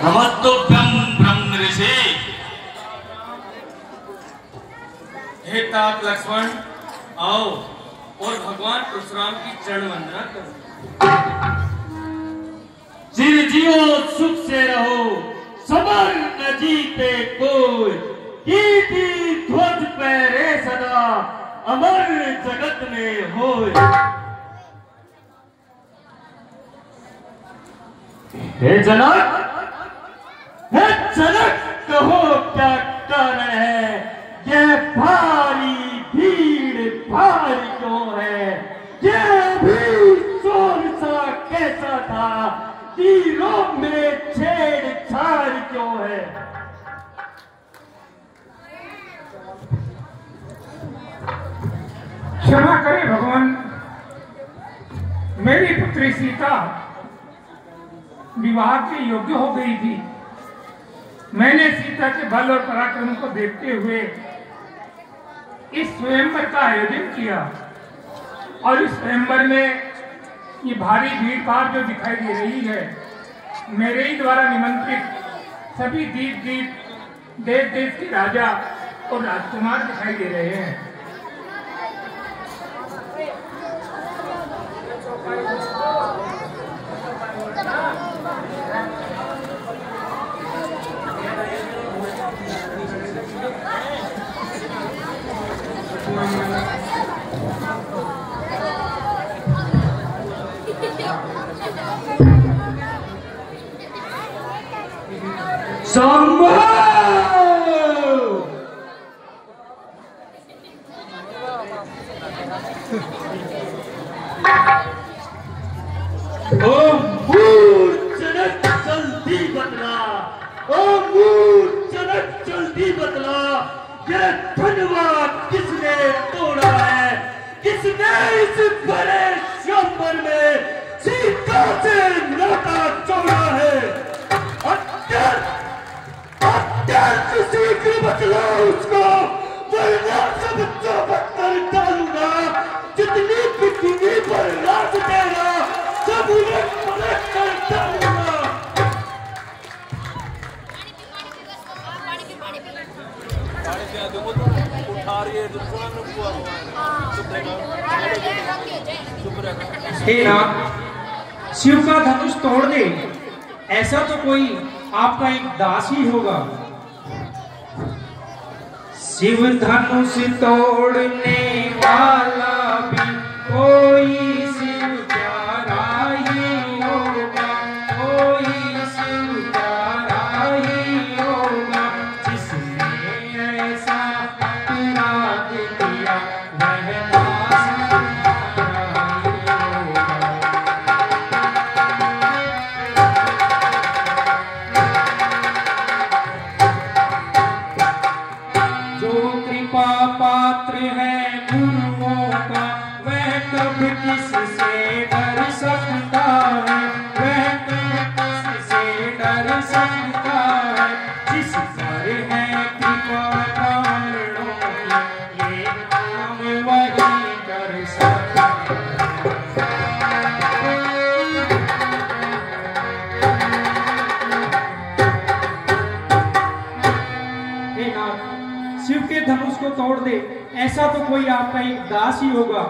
नमस्तुभ्यं ब्रह्म ऋषि। हे तात लक्ष्मण, आओ और भगवान परशुराम की चरण वंदना करो। चिर जियो सुख से रहो, समर न जीते कोई, कीर्ति ध्वज पहरे सदा, अमर जगत में होय। हे जनक, कहो क्या कारण है, यह भारी भीड़ भारी क्यों है, यह भी शोर सा कैसा था, तीरों में छेड़छाड़ क्यों है। क्षमा करें भगवान, मेरी पुत्री सीता विवाह के योग्य हो गई थी। मैंने सीता के बल और पराक्रम को देखते हुए इस स्वयंवर का आयोजन किया और इस स्वयंवर में ये भारी भीड़ भाड़ जो दिखाई दे रही है, मेरे ही द्वारा निमंत्रित सभी देश देश के राजा और राजकुमार दिखाई दे रहे हैं। जल्दी बतला, ये धन्यवाद किसने तोड़ा है, किसने इस बड़े स्वयंवर में सीता से नाता जोड़ा है। अत्यंत शीघ्र बतला उसको, वरना सब चौपट कर डालूंगा। जितनी पृथ्वी पर राज देगा सब उलट पलट कर डालूंगा। हे नाथ, शिव का धनुष तोड़ दे, ऐसा तो कोई आपका एक दास ही होगा। शिव धनुष तोड़ने वाला भी कोई शिव प्यारा ही होगा, कोई शिव प्यारा ही होगा। जिसने ऐसा अपराध किया वह दास पात्र है गुरुओं का, वह कब किससे डर सकता है, वह कब किससे डर सकता है। जिस पर है कृपा प्राणों की, ये काम वही कर सकता है। शिव के धनुष को तोड़ दे, ऐसा तो कोई आपका एक दास ही होगा।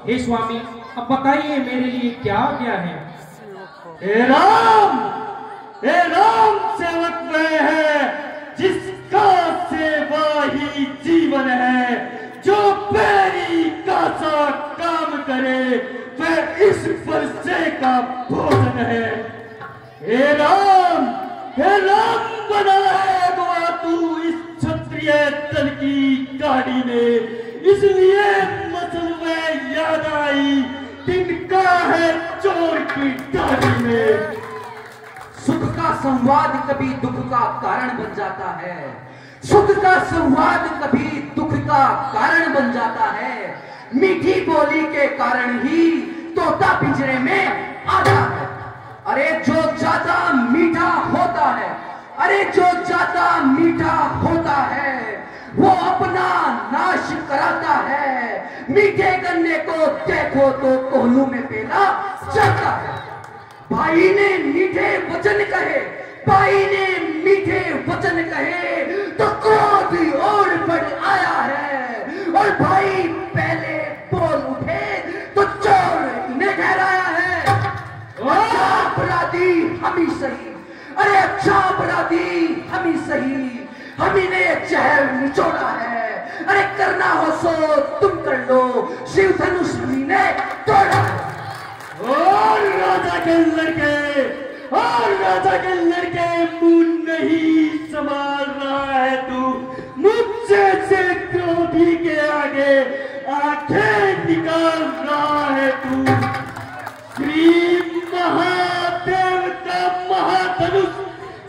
हे स्वामी, अब बताइए मेरे लिए क्या क्या है। हे राम सेवक वह है जिसका सेवा ही जीवन है, जो पैरी का सा काम करे वह इस वर्षे का भोजन है। हे राम बना है अगवा तू इस क्षत्रिय दल की गाड़ी में, इसलिए मतलब में याद आई तिनका है चोर की दाढ़ी में। सुख का संवाद कभी दुख का कारण बन जाता है, सुख का संवाद कभी दुख का कारण बन जाता है। मीठी बोली के कारण ही तोता पिंजरे में आता है। अरे जो ज्यादा मीठा होता है, अरे जो ज्यादा मीठा होता है वो अपना नाश कराता है। मीठे गन्ने को देखो तो कोहलू में पेला जाता है। भाई ने मीठे वचन कहे, भाई ने मीठे वचन कहे तो क्रोध और बढ़ आया है, और भाई पहले बोल उठे तो चोर इन्हें ठहराया है। अच्छा अपराधी हम ही सही, अरे अच्छा अपराधी हम ही सही, हम ही ने चहल निचोड़ा है। अरे करना हो सो तुम कर लो, शिव धनुष हम ही ने तोड़ा है। और राजा के लड़के, और राजा के लड़के मुंह नहीं संभाल रहा है तू, मुझसे से क्रोधी के आगे आंखें निकाल रहा है तू। श्री महादेव का महाधनुष,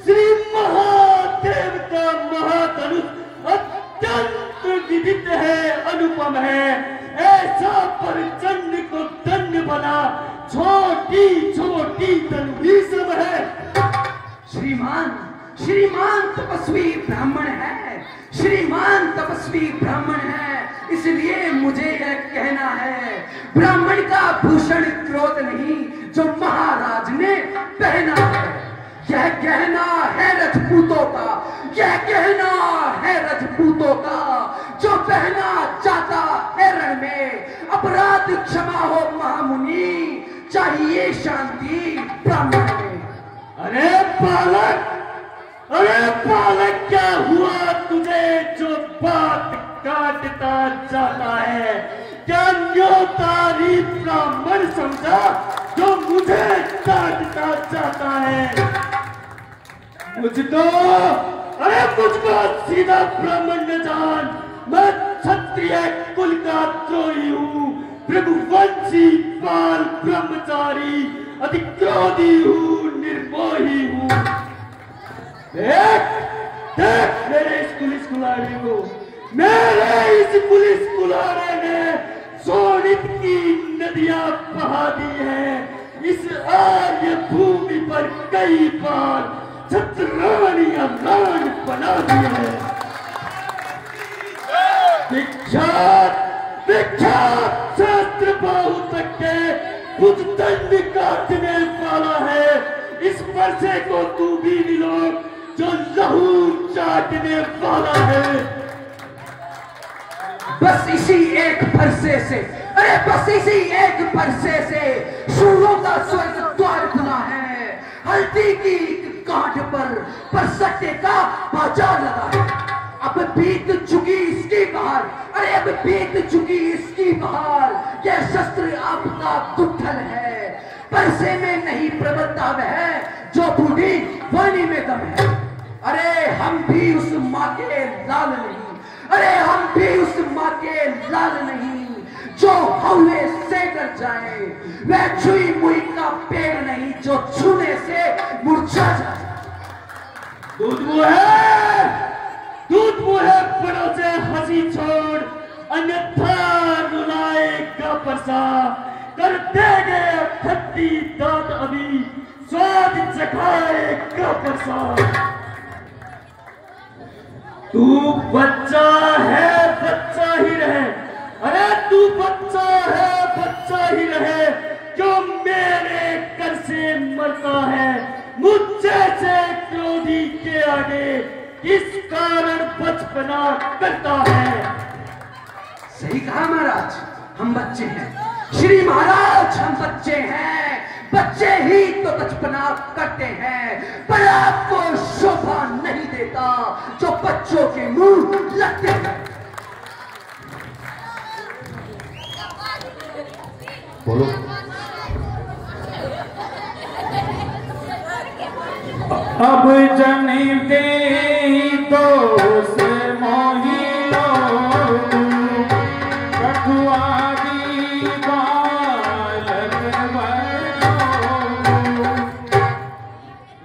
श्री महादेव का महाधनुष अत्यंत विदित है, अनुपम है। ऐसा प्रचंड को दंड बना छोटी छोटी तनवी सब है। श्रीमान, श्रीमान तपस्वी ब्राह्मण है, श्रीमान तपस्वी ब्राह्मण है, इसलिए मुझे यह कहना है, ब्राह्मण का भूषण क्रोध नहीं जो महाराज ने पहना है। यह कहना है रजपूतों का, यह कहना है रजपूतों का, जो पहना जाता है रण में। अपराध क्षमा हो महामुनि, चाहिए शांति ब्राह्मण में। अरे बालक, अरे बालक, क्या हुआ तुझे जो बात काटता जाता है? क्या न्योतारी ब्राह्मण समझा जो मुझे काटता जाता है? मुझको, अरे मुझको सीधा ब्राह्मण न जान, मैं क्षत्रिय कुल का द्रोही हूँ, भृगुवंशी बाल ब्रह्मचारी, अति क्रोधी हूँ, निर्मोही हूँ। देख देख मेरे इस पुलिस कुलारे को, मेरे इस पुलिस कुलारे ने सोनित की नदियां बहा दी है। इस आर्य भूमि पर कई बार छत्रानियां मान बना दी है। विख्यात विख्यात शास्त्र बाहु तक के भुजदंड काटने वाला है। इस वर्षे को तू भी मिलो जो लहू चाटने वाला है। बस इसी एक फरसे से, अरे बस इसी एक फरसे से शूरों का स्वर्ग द्वार खुला है। हल्दी की कांठ पर सट्टे का बाजार लगा है। अब बीत चुकी इसकी बहार, अरे अब बीत चुकी इसकी बहार। यह शस्त्र आपका दुत्थल है, परसे में नहीं प्रबलता वह जो बूढ़ी वाणी में दम है। अरे हम भी उस माँ के लाल नहीं, अरे हम भी उस माँ के लाल नहीं जो हौले से डर जाए। वह छुई मुई का पेड़ नहीं जो छूने से मुरझा जाए। दूध मुँह है, दूध मुँह है, बड़ों से हंसी छोड़, अन्यथा रुलाएगा परसा। कर देंगे खट्टी दांत अभी, स्वाद चखाएगा परसा। तू बच्चा है, बच्चा ही रहे, अरे तू बच्चा है, बच्चा ही रहे। जो मेरे कर से मरता है, मुझसे से क्रोधी के आगे किस कारण बचपना करता है? सही कहा महाराज, हम बच्चे हैं। श्री महाराज हम बच्चे हैं, बच्चे ही तो बचपना करते हैं। पर आपको शोभा नहीं देता जो बच्चों के मुंह लगते हैं। बोलो। अब जनते दोष मोहियो कठुआदी बालक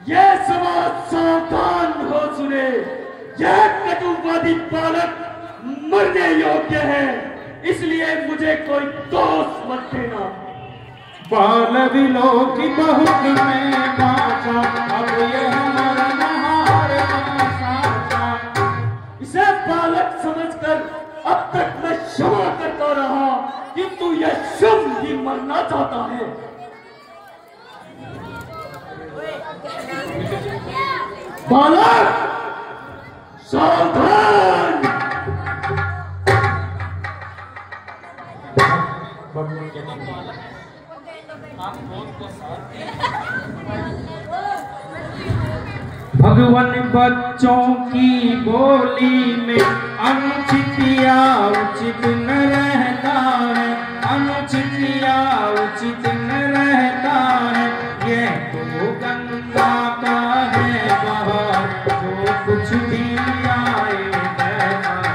ये समाज सावधान हो सुने, यह कटुवादी बालक मरने योग्य है, इसलिए मुझे कोई दोष मत देना। बाल विलोक बहुत में बाचा, अब यह मरण हार साचा। इसे बालक समझकर अब तक मैं क्षमा करता रहा, किंतु यह शुभ ही मरना चाहता है। बालक सावधान। भगवान बच्चों की बोली में अनुचित या उचित न रहता है, अनुचित या उचित न रहता है। यह तो गंगा का है बहाव, जो कुछ भी आए बहता है।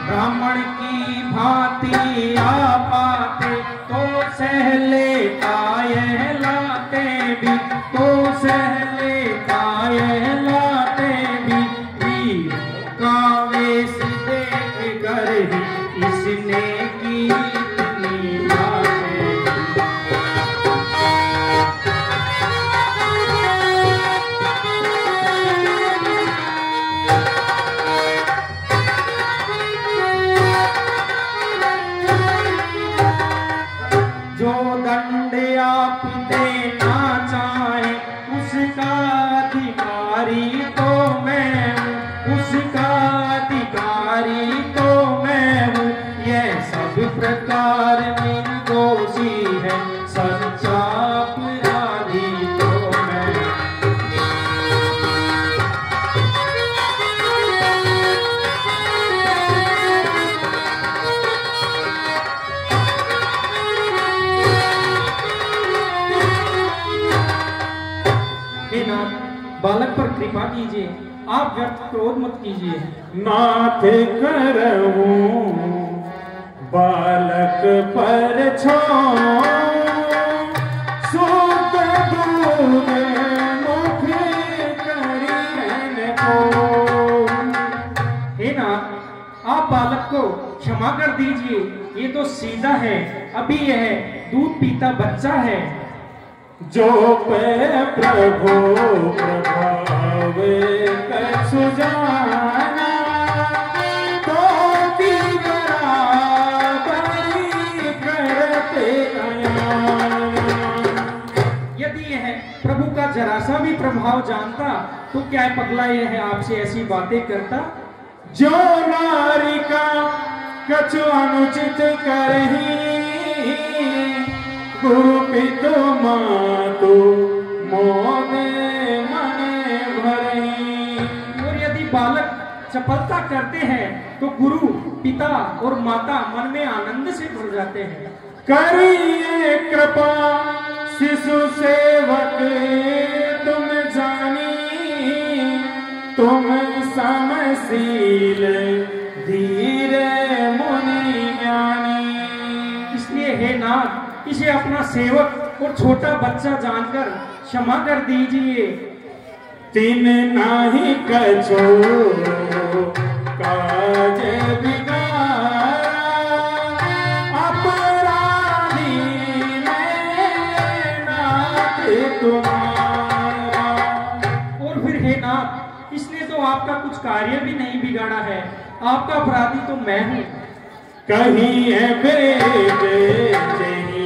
ब्राह्मण की भांति आपाते तो सह लेता यह लाते भी, तो सह लेता यह लाते भी। वीर का वेश देख कर ही इसने की इतनी बातें। जो दंड आप देना चाहे उसका अधिकारी तो मैं हूँ, उसका अधिकारी तो मैं हूँ। यह सब प्रकार निर्दोषी है, सच्चा अपराधी तो मैं। हे नाथ, बालक पर कृपा कीजिए, आप व्यर्थ क्रोध मत कीजिए। नाथ करहूं बालक पर छोड़, सुत दूध मुख करियन को। हे नाथ, आप बालक को क्षमा कर दीजिए, ये तो सीधा है, अभी यह दूध पीता बच्चा है। जो पे प्रभु प्रभाव कछु जाना, तो भी बराबरी करते आया। यदि यह प्रभु का जरा सा भी प्रभाव जानता तो क्या पगला यह आपसे ऐसी बातें करता। जो नारी का कछु अनुचित करही, गुरु पितु मातु मोदे मने भरही। और यदि बालक चपलता करते हैं तो गुरु पिता और माता मन में आनंद से भर जाते हैं। करिए कृपा शिशु सेवक तुम जानी, तुम समशील धीरे मुनि ज्ञानी। इसलिए हे नाथ, इसे अपना सेवक और छोटा बच्चा जानकर क्षमा कर दीजिए। तिन नाही कछो काज बिगाड़ा, अपराधी मैं नाथ तुम्हारा। और फिर हे नाथ, इसने तो आपका कुछ कार्य भी नहीं बिगाड़ा है, आपका अपराधी तो मैं हूँ। कहीं है बेटे जही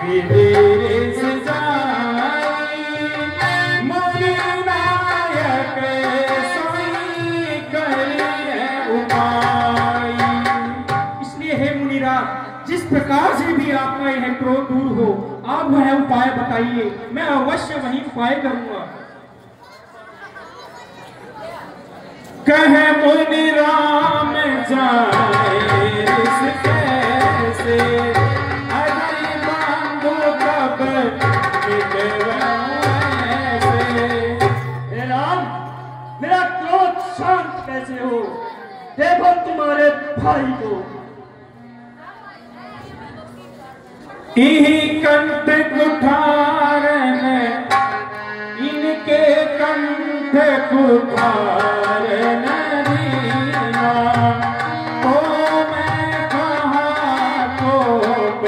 विदेश जाई, मुनि नायक सोई करिए उपाय। इसलिए हे मुनिराज, जिस प्रकार से भी आपका यह क्रोध दूर हो, आप वह उपाय बताइए, मैं अवश्य वही उपाय करूंगा। कहे मुनि राम जाए कैसे, अजय बांधो कब हे राम, मेरा क्रोध शांत कैसे हो? देखो तुम्हारे भाई को। इही कंठ कुठारन, इनके कंठ कुठारन दीना, तो मैं कहाँ कोप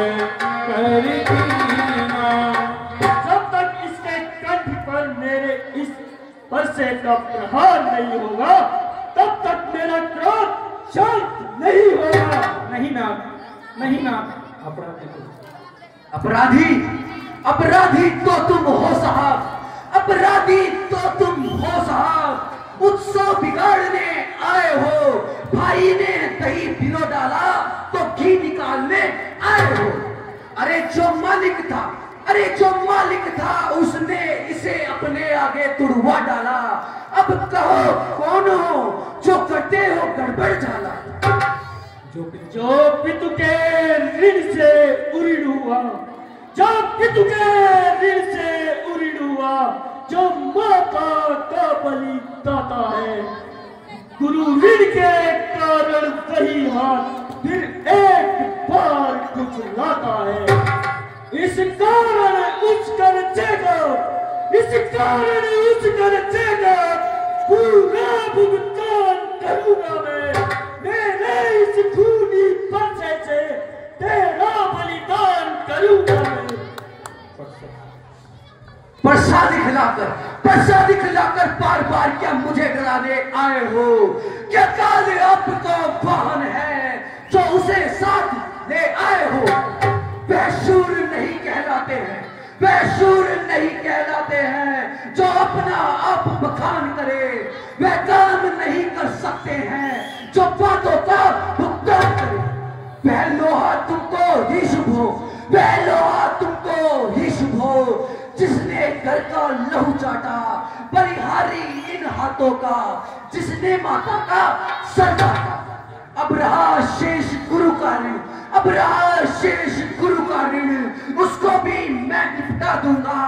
कर दीना। जब तक इसके कंठ पर मेरे इस परसे का प्रहार नहीं होगा, तब तक मेरा क्रोध शांत नहीं होगा। नहीं नाथ, नहीं नाथ, अपराधी अपराधी तो तुम हो साहब, अपराधी तो तुम हो साहब। उत्सव बिगाड़ने आए हो, भाई ने दही पिलो डाला तो घी निकालने आए हो। अरे जो मालिक था, अरे जो मालिक था उसने इसे अपने आगे तुड़वा डाला। अब कहो कौन हो जो करते हो गड़बड़ झाला। जो पितु के ऋण से उऋण हुआ, जो पितु के ऋण से उऋण हुआ, जो माता का बलि दाता है, गुरु ऋण के कारण वही हाथ फिर एक बार कुछ लाता है। इस कारण उस कर देगा, इस कारण उस कर देगा, पूरा भुगतान करूंगा मैं। मेरे इस खूनी पर्चे से तेरा बलिदान करूंगा मैं। पर्चा दिखलाकर बार बार क्या मुझे डराने आए हो? क्या काले आपका वाहन है जो उसे साथ ले आए हो? बेशूर नहीं कहलाते हैं, बेशूर नहीं कहलाते हैं जो अपना आप बखान करे। वे काम नहीं कर सकते हैं जो बातों का भुगतान करे। वह लोहा तुमको ही शुभ हो, वह लोहा तुमको ही शुभ हो जिसने घर का लहू चाटा, बलिहारी इन हाथों का जिसने माता का सर काटा। अब रहा शेष गुरु का ऋण, अब रहा शेष गुरु का ऋण, उसको भी मैं निपटा दूंगा।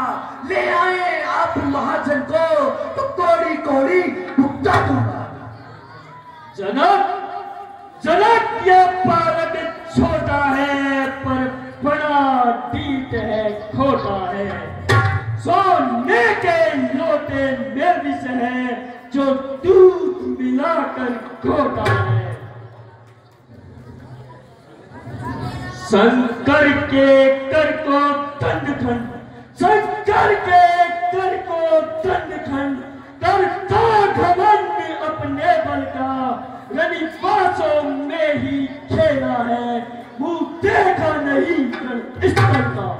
ले आए आप महाजन को तो कौड़ी कौड़ी भुगता दूंगा। जनक, जनक ये पारक छोटा है पर बड़ा डीट है, खोटा है। सोने के लोटे में विष है जो दूध मिलाकर खोटा है। शंकर के कर को दंड खंड, शंकर के कर को दंड खंड, करता घमंड अपने बल का, रनिवासों में ही खेला है, मुंह देखा नहीं इस तरह का।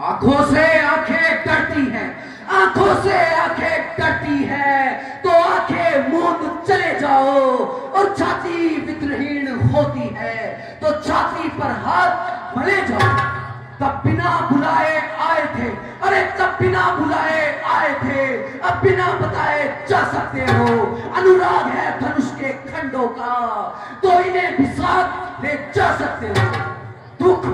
आंखों से आंखें डरती हैं, आंखों से आंखें डरती है तो आंखें मूंद चले जाओ। और छाती वित्रहीन होती है तो छाती पर हाथ मले जाओ। तब बिना बुलाए आए थे, अरे तब बिना बुलाए आए थे, अब बिना बताए जा सकते हो। अनुराग है धनुष के खंडों का तो इन्हें भी साथ ले जा सकते हो। दुख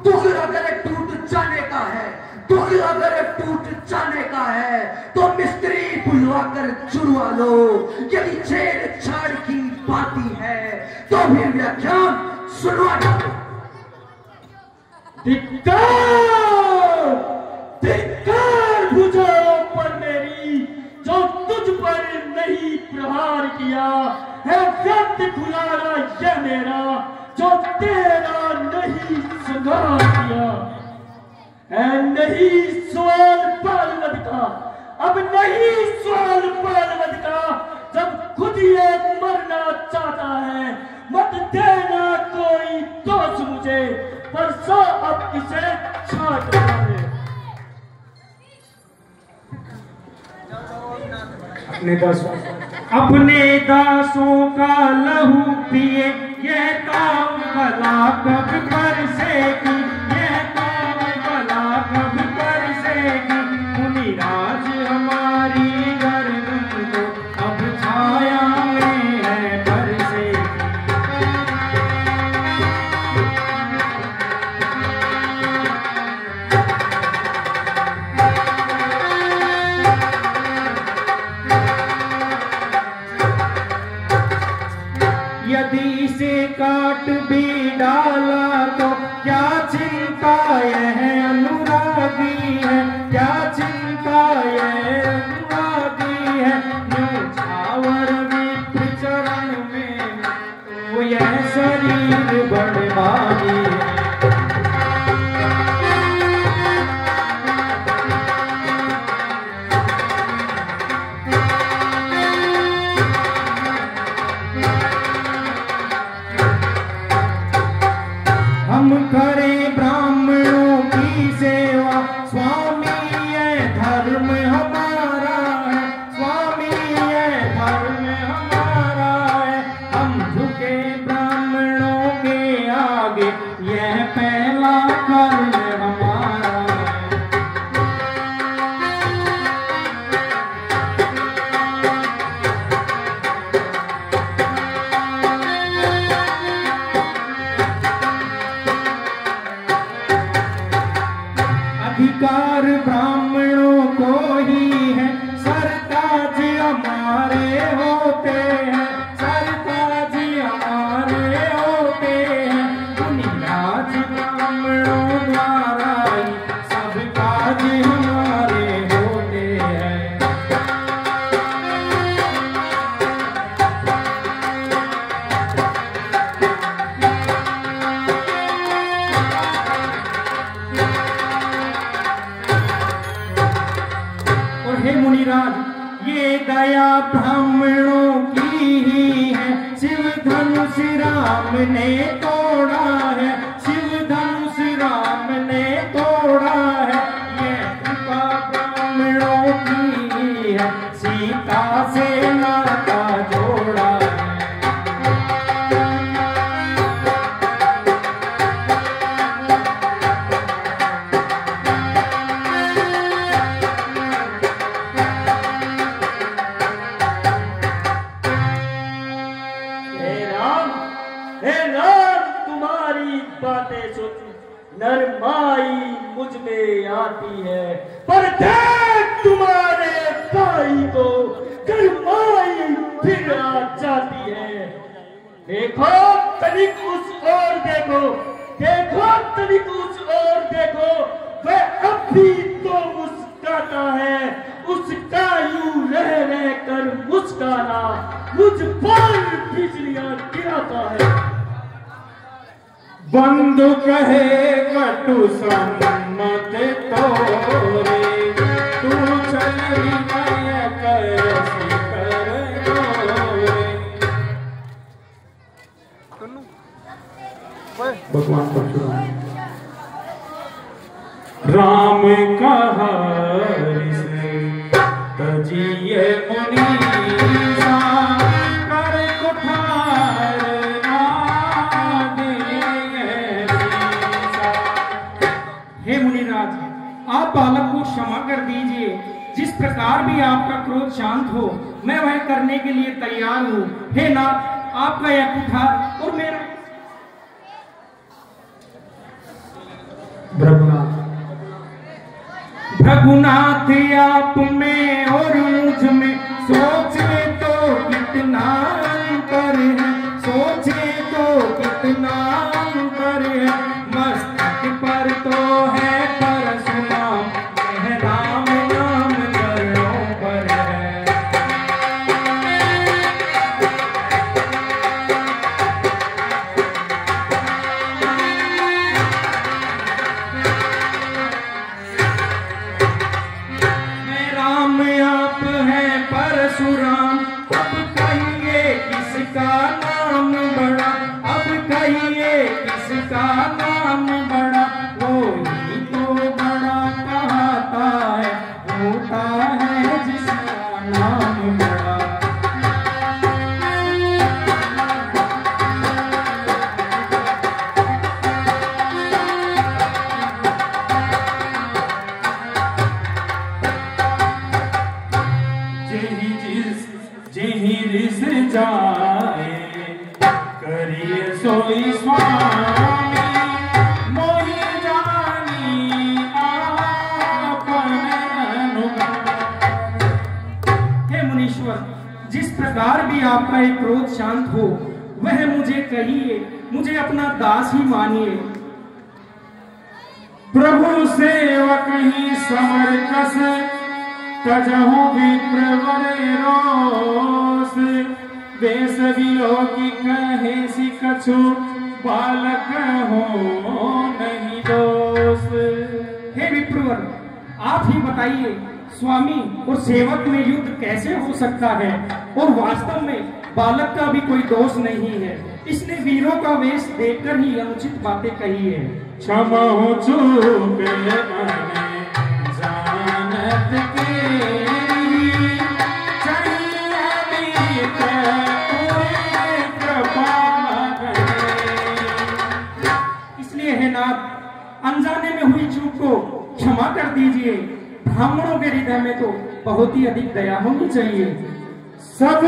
दुख अगर टूट जाने का है, दुख अगर टूट जाने का है तो मिस्त्री बुलवा कर जुड़वा लो। यदि छेड़छाड़ की बाती है तो भी व्याख्यान सुनवा दो। धिक्कार, धिक्कार भुजाओं पर मेरी जो तुझ पर नहीं प्रहार किया है। व्यक्त खुलारा यह मेरा जो तेरा नहीं संघार किया है। नहीं सवाल बालवद का, अब नहीं सवाल बालवद का, जब खुद ये मरना चाहता है। मत देना कोई दोष मुझे, पर सो अब इसे छाट मारे। अपने दासों का लहू पिए ये काम भला कब बरसेगी, ये काम भला कब बरसेगी। मुनिराज हमारी गर्दन तो अब छाया में है बरसेगी। यदि इसे काट भी डाला तो क्या चिंता यह अनुरागी है, क्या चिंता यह अनुरागी है। न्यौछावर विप्र चरण में तो यह शरीर बड़भागी है। हम धर्म हमारा है स्वामी, ये धर्म हमारा है। हम झुके ब्राह्मणों के आगे, यह पहला कर्म हमारा है। अधिकार ब्राह्मणों को ही है, सरताज हमारे होते हैं, सरताज हमारे होते हैं। दुनियाज ब्राह्मणों द्वारा ही सब काज हमारे होते हैं। हे मुनिराज, ये दया ब्राह्मणों की ही है, शिव धनुष राम ने तोड़ा है, शिव धनुष राम ने तोड़ा है। ये कृपा ब्राह्मणों की ही है, सीता से नाता जोड़ा है। हे राम, तुम्हारी बातें सुन नरमाई मुझ में आती है, पर देख तुम्हारे भाई को गरमाई फिर आ जाती है। देखो तनिक उस ओर देखो, देखो तनिक उस ओर देखो, वह अब भी तो मुस्कुराता है, उसका यूं रह रह कर मुस्काना मुझ पर बिजलियां गिराता है। बंधु कहे कटु सम्मत तोरे, तू चल विनय कैसी कर भगवान परशुराम। राम कहा तजिए मुनीसा, कर कुठार हे मुनिराज, आप बालक को क्षमा कर दीजिए। जिस प्रकार भी आपका क्रोध शांत हो, मैं वह करने के लिए तैयार हूँ। हे नाथ, आपका यह कुठार और मेरा भृगुनाथ आप में और मुझ में सोचे तो कितना अंतर है, सोचे तो कितना अंतर है। मस्तक पर तो है परशुराम, यह राम नाम चरणों पर है। आप है परशुराम, अब कहिए किसका नाम बड़ा, अब कहिए किसका नाम बड़ा। वो ही तो बड़ा कहता है, होता है जिसका नाम बड़ा। रिस जाए करिए सोई स्वामी, मोहि जानी आपन अनुग्रह। हे मुनीश्वर, जिस प्रकार भी आपका एक क्रोध शांत हो, वह मुझे कहिए, मुझे अपना दास ही मानिए। प्रभु सेवक ही समर कस, तजहु विप्रवर रोस। देश विलोकी कहे सि कछु, बालक हो नहीं दोष। हे विप्रवर, आप ही बताइए, स्वामी और सेवक में युद्ध कैसे हो सकता है? और वास्तव में बालक का भी कोई दोष नहीं है। इसने वीरों का वेश देखकर ही अनुचित बातें कही है। क्षमा हो चूक मैंने जानत की ब्राह्मणों के हृदय में तो बहुत ही अधिक दया होनी चाहिए। सब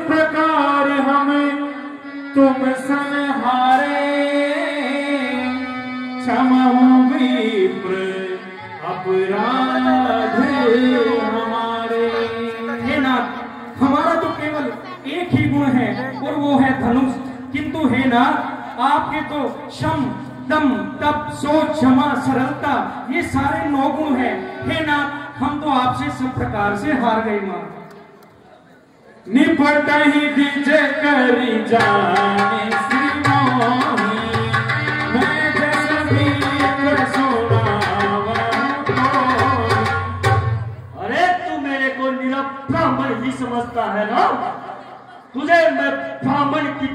प्रकार हमें तुम संहारे, क्षमहु विप्र अपराध हमारे। हे नाथ, हमारा तो केवल एक ही गुण है और वो है धनुष, किंतु हे नाथ आपके तो शम दम तप सोच क्षमा सरलता ये सारे 9 गुण हैं। हे नाथ, हम तो आपसे सब प्रकार से हार गए। मां निपट ही दीजे करी जाने श्री मोही, मैं जैसे भी अरे तू मेरे को निरा ब्राह्मण ही समझता है ना? तुझे मैं ब्राह्मण की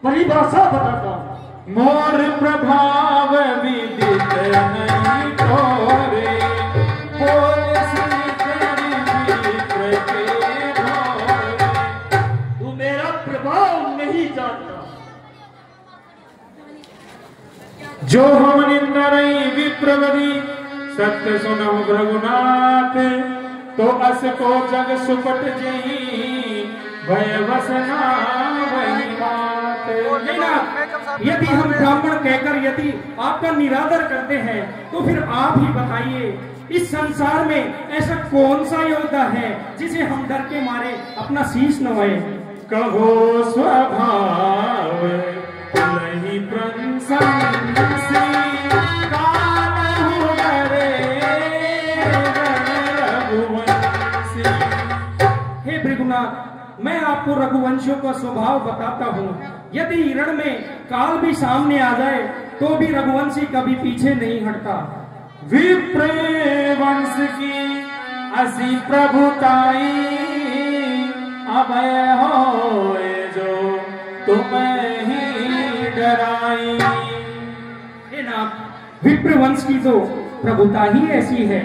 परिभाषा बताता हूँ। मोर प्रभाव विदित नहीं तोरे, बोल श्री तेरी मित्र के भोरे। तू मेरा प्रभाव नहीं जानता। जो हम निंदरई विप्रवरी, सत्य सुनहु रघुनाथ, तो अस को जग सुपट जही, भय वसना वही बात। यदि हम ब्राह्मण कहकर यदि आपका निरादर करते हैं तो फिर आप ही बताइए, इस संसार में ऐसा कौन सा योद्धा है जिसे हम डर के मारे अपना शीश नवाए। कहो स्वभाव नहीं प्रशंसी, कानहु डरे रघुवंशी। हे भृगुनाथ, मैं आपको रघुवंशियों का स्वभाव बताता हूँ। यदि रण में काल भी सामने आ जाए तो भी रघुवंशी कभी पीछे नहीं हटता। विप्र वंश की असी प्रभुताई, अभय हो जो तुम्हें ही डराई। हे नाथ, विप्र वंश की तो प्रभुता ही ऐसी है,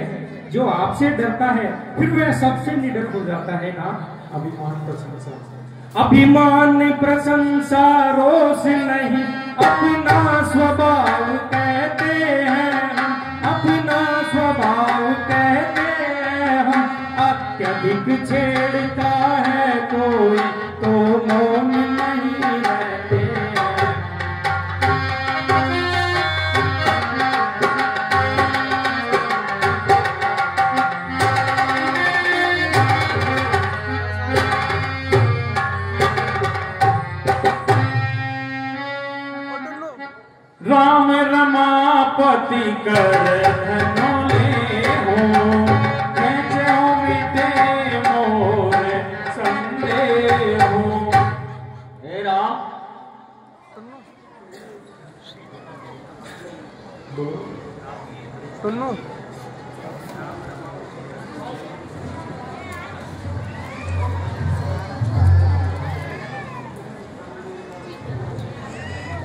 जो आपसे डरता है फिर वह सबसे निडर हो जाता है ना। अभिमान प्रशंसा रोष नहीं, अपना स्वभाव कहते हैं हम, अपना स्वभाव कहते हैं हम। अत्यधिक छेड़ता है कोई तो मौन नहीं रहते हैं। राम रमापति कर धनोले हो, कैसे मिटे मोर संदेह हो। हे राम, सुनो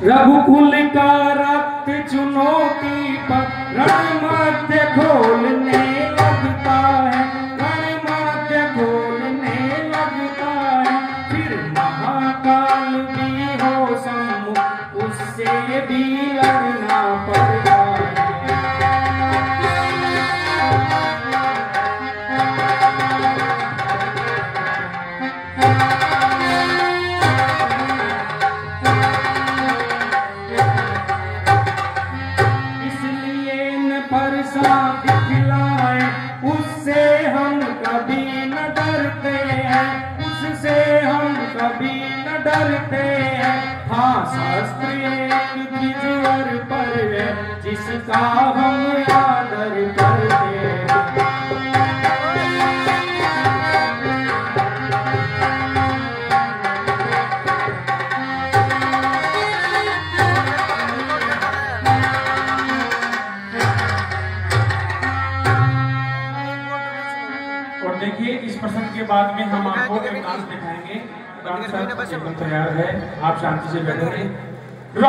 रघुकुल का रक्त चुनौती पर रण मध्य खोलने लगता है, रण मध्य खोलने लगता है। फिर महाकाल भी हो सम्मुख, उससे भी लड़ना पड़ता है। उससे हम कभी न डरते हैं, उससे हम कभी न डरते हैं। हाँ, शास्त्र एक द्विजवर पर है, जिसका हम आदर करते हैं। देखिए, इस प्रसंग के बाद में हम आपको एक डांस दिखाएंगे। डांस एकदम तैयार है, आप शांति से बैठे रहिए।